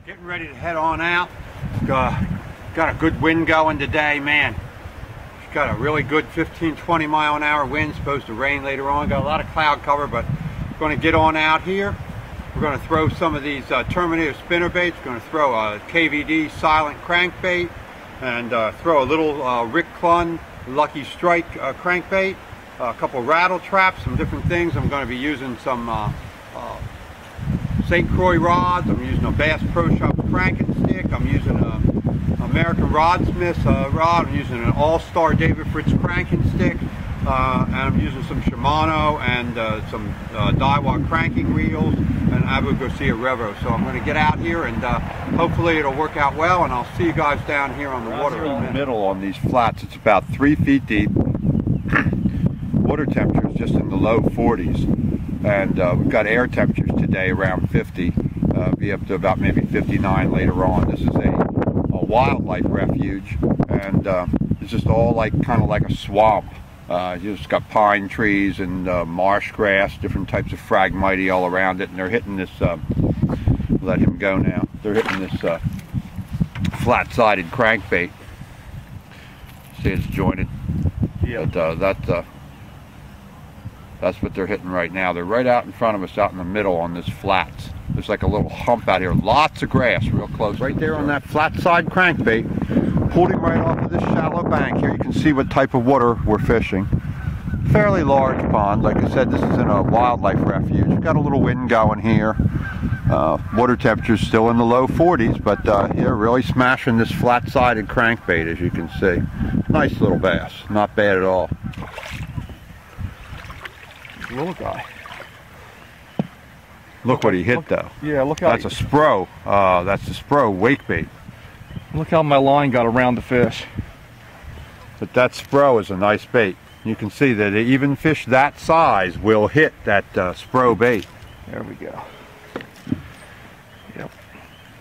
Getting ready to head on out. Got a good wind going today, man. Got a really good 15-20 mile an hour wind. Supposed to rain later on. Got a lot of cloud cover, but going to get on out here. We're going to throw some of these Terminator spinnerbaits. We're going to throw a KVD silent crankbait and throw a little Rick Clunn Lucky Strike crankbait, a couple rattle traps, some different things. I'm going to be using some St. Croix rods. I'm using a Bass Pro Shops cranking stick. I'm using an American Rodsmith rod. I'm using an All-Star David Fritz cranking stick. And I'm using some Shimano and some Daiwa cranking reels and Abu Garcia Revo. So I'm going to get out here and hopefully it'll work out well, and I'll see you guys down here on the water. In the middle on these flats, it's about 3 feet deep. Water temperature is just in the low 40s, and we've got air temperatures today around 50. Be up to about maybe 59 later on. This is a wildlife refuge, and it's just all kind of like a swamp. You just got pine trees and marsh grass, different types of phragmite all around it, and they're hitting this, let him go now, they're hitting this flat-sided crankbait. See, it's jointed. Yeah. But that's what they're hitting right now. They're right out in front of us, out in the middle on this flats. There's like a little hump out here, lots of grass real close. Right there on that flat side crankbait, pulled him right off of this shallow bank here. You can see what type of water we're fishing. Fairly large pond. Like I said, this is in a wildlife refuge. Got a little wind going here. Water temperature's still in the low 40s, but yeah, really smashing this flat-sided crankbait, as you can see. Nice little bass, not bad at all. Little guy. Look what he hit, though. Yeah, look how. That's a spro. That's the spro wake bait. Look how my line got around the fish. But that spro is a nice bait. You can see that even fish that size will hit that spro bait. There we go. Yep.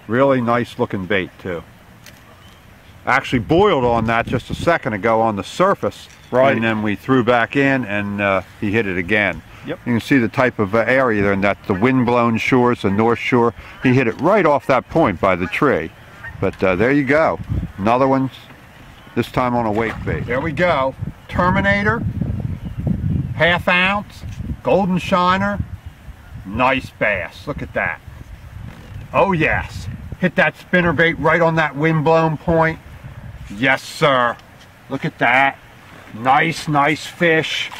Really nice looking bait too. Actually boiled on that just a second ago on the surface. Right. And then we threw back in and he hit it again. Yep. You can see the type of area there, and that's the wind-blown shores, the North Shore. He hit it right off that point by the tree. But there you go. Another one, this time on a wake bait. There we go. Terminator, ½ ounce, golden shiner, nice bass. Look at that. Oh yes. Hit that spinnerbait right on that wind-blown point. Yes, sir. Look at that. Nice, nice fish.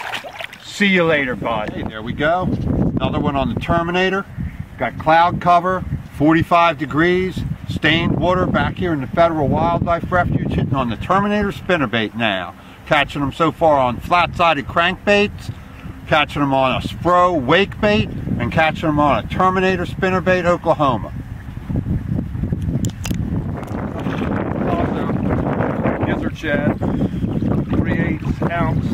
See you later, bud. Hey, there we go. Another one on the Terminator. Got cloud cover, 45 degrees, stained water back here in the Federal Wildlife Refuge, hitting on the Terminator spinnerbait now. Catching them so far on flat-sided crankbaits, catching them on a spro wake bait, and catching them on a Terminator spinnerbait, Oklahoma. Gizzard shad, 3/8 ounce.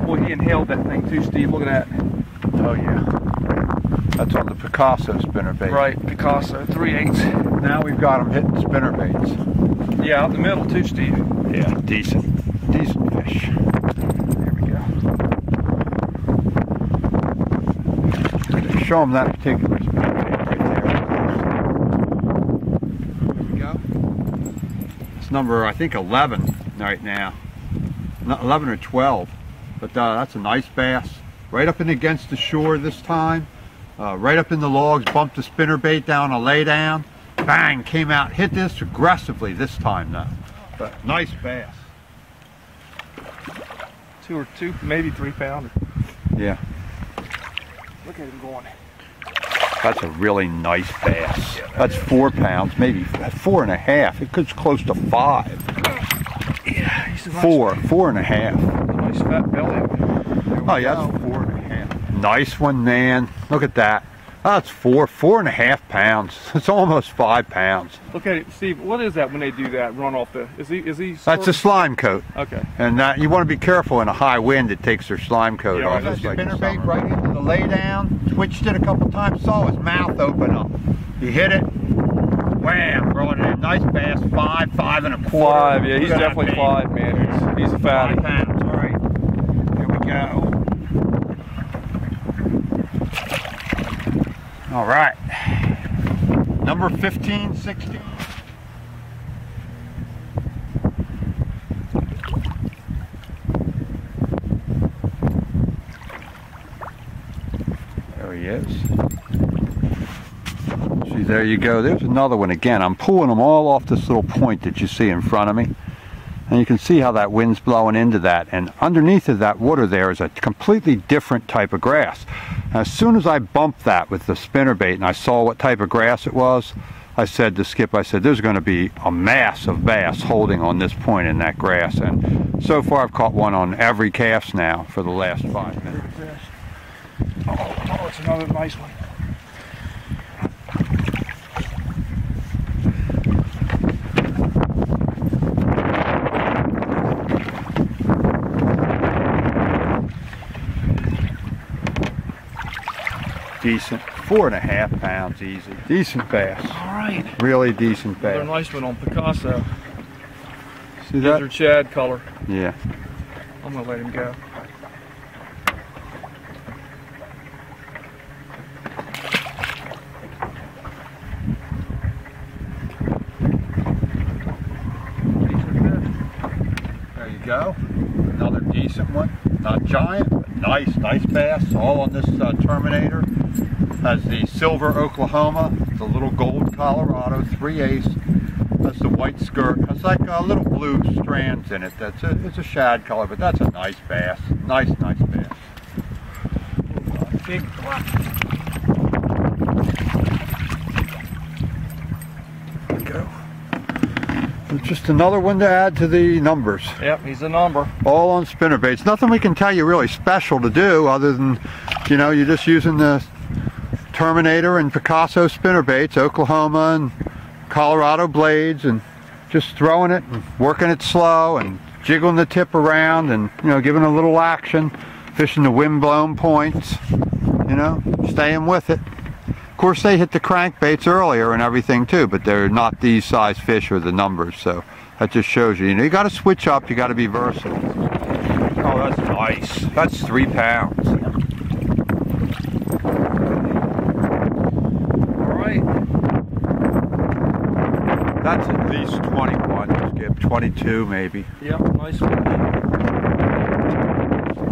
Boy, he inhaled that thing too, Steve. Look at that. Oh yeah. That's on the Picasso spinnerbait. Right, Picasso, 3/8. Now we've got them hitting spinnerbaits. Yeah, out in the middle too, Steve. Yeah, decent fish. There we go. Show them that particular spinnerbait right there. There we go. It's number, I think, 11 right now. Not 11 or 12. But that's a nice bass. Right up in against the shore this time. Right up in the logs, bumped the spinnerbait down a lay down. Bang, came out, hit this aggressively this time though. But nice bass. 2 or 2, maybe 3 pounder. Yeah. Look at him going. That's a really nice bass. Yeah, that's 4 pounds, maybe 4.5. It gets close to 5. Yeah, he's a nice 4.5. Nice fat belly. Oh yeah, that's 4.5. Nice one, man. Look at that. That's 4.5 pounds. It's almost 5 pounds. Look at it, Steve. What is that when they do that? Run off the? Is he? That's a slime coat. Okay. And you want to be careful in a high wind. It takes their slime coat off. That's like spinnerbait right into the lay down. Twitched it a couple times. Saw his mouth open up. He hit it. Wham! Brought it in. Nice bass. 5, 5 1/4. 5. Yeah, he's definitely 5, man. He's a fatty. 5 pounds. All right. Here we go. All right. Number 15, 16. There he is. See, there you go. There's another one again. I'm pulling them all off this little point that you see in front of me. And you can see how that wind's blowing into that. And underneath of that water there is a completely different type of grass. As soon as I bumped that with the spinnerbait and I saw what type of grass it was, I said to Skip, I said, there's going to be a mass of bass holding on this point in that grass. And so far I've caught one on every cast now for the last 5 minutes. Oh, it's another nice one. Decent, 4.5 pounds easy. Decent bass. All right. Really decent bass. Another nice one on Picasso. See that? These are Chad color. Yeah. I'm gonna let him go. There you go. Another decent one. Not giant, but nice bass. All on this Terminator. Has the silver Oklahoma, the little gold Colorado 3/8. Has the white skirt. Has like little blue strands in it. It's a shad color, but that's a nice bass. Nice bass. Big black. There we go. It's just another one to add to the numbers. Yep, he's a number. All on spinnerbaits. Nothing we can tell you really special to do other than, you know, you're just using the Terminator and Picasso spinnerbaits, Oklahoma and Colorado blades, and just throwing it and working it slow and jiggling the tip around and, you know, giving a little action, fishing the wind-blown points, you know, staying with it. Of course, they hit the crankbaits earlier and everything too, but they're not these size fish or the numbers, so that just shows you, you know, you got to switch up, you got to be versatile. Oh, that's nice. That's 3 pounds. That's at least 21, Skip. 22 maybe. Yep, nice one.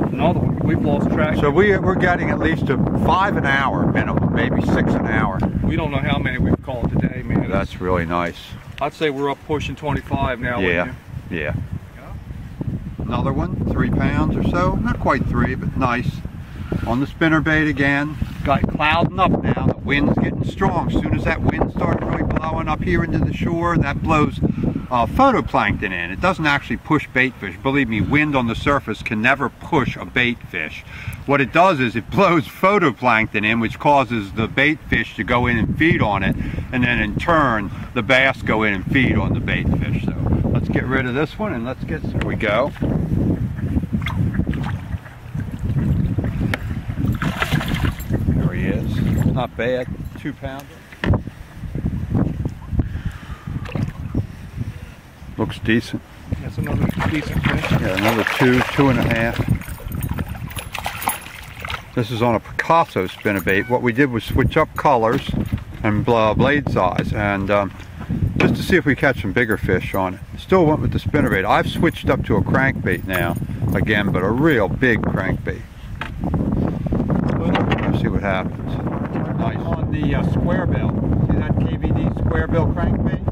Another one. We've lost track. So we're getting at least 5 an hour minimum, maybe 6 an hour. We don't know how many we've caught today, man. That's really nice. I'd say we're up pushing 25 now. Yeah, yeah. Another one, 3 pounds or so. Not quite 3, but nice. On the spinnerbait again. Got it clouding up now. The wind's getting strong. As soon as that wind starts really blowing up here into the shore, that blows photoplankton in. It doesn't actually push bait fish. Believe me, wind on the surface can never push a bait fish. What it does is it blows photoplankton in, which causes the bait fish to go in and feed on it, and then in turn the bass go in and feed on the bait fish. So let's get rid of this one and let's get, there we go. There he is. Not bad. 2 pounder. Looks decent. That's another decent fish. Yeah, another 2, 2.5. This is on a Picasso spinnerbait. What we did was switch up colors and blade size, and just to see if we catch some bigger fish on it. Still went with the spinnerbait. I've switched up to a crankbait now, again, but a real big crankbait. Let's see what happens. Nice. On the square bill. See that KVD square bill crankbait?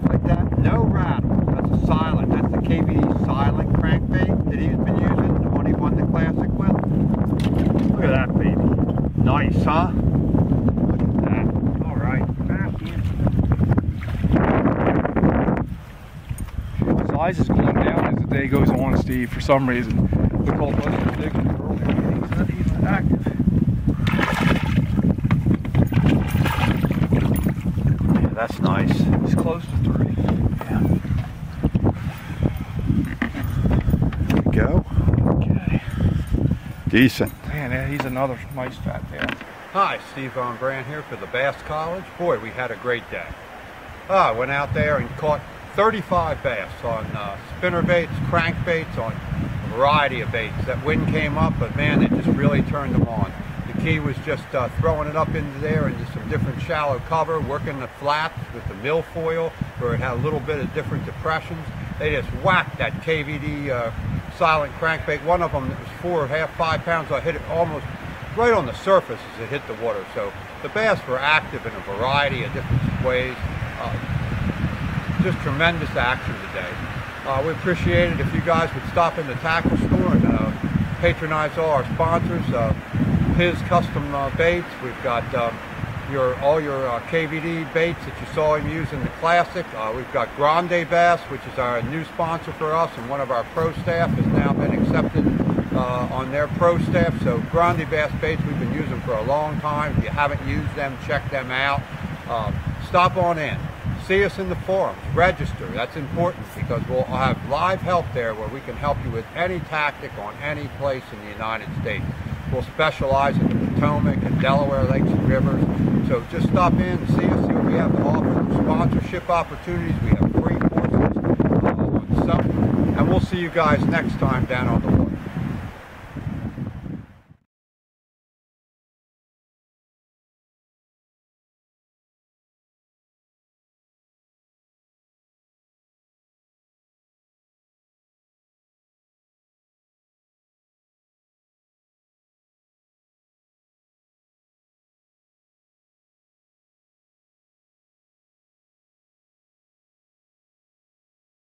Like that? No rattle. That's a silent. That's the KVD silent crankbait that he's been using, the one he won the classic with. Look at that baby. Nice, huh? Look at that. All right. The size is going down as the day goes on, Steve, for some reason. The cold weather predictions earlier. He's not even active. Yeah, that's nice. He's close to 3. Yeah. There we go. Okay. Decent. Man, he's another nice fat bass. Hi, Steve Von Brand here for the Bass College. Boy, we had a great day. I went out there and caught 35 bass on spinnerbaits, crankbaits, on a variety of baits. That wind came up, but man, it just really turned them on. The key was just throwing it up into there into some different shallow cover, working the flats with the milfoil where it had a little bit of different depressions. They just whacked that KVD silent crankbait. One of them that was 4.5, 5 pounds. I hit it almost right on the surface as it hit the water. So the bass were active in a variety of different ways. Just tremendous action today. We appreciate it if you guys would stop in the tackle store and patronize all our sponsors. His Custom Baits. We've got all your KVD baits that you saw him use in the Classic. We've got Grande Bass, which is our new sponsor for us, and one of our pro staff has now been accepted on their pro staff. So Grande Bass baits we've been using for a long time. If you haven't used them, check them out. Stop on in. See us in the forums. Register. That's important because we'll have live help there where we can help you with any tactic on any place in the United States. We'll specialize in the Potomac and Delaware lakes and rivers. So just stop in and see us, see what we have to offer. Sponsorship opportunities. We have free courses on some. And we'll see you guys next time down on the water.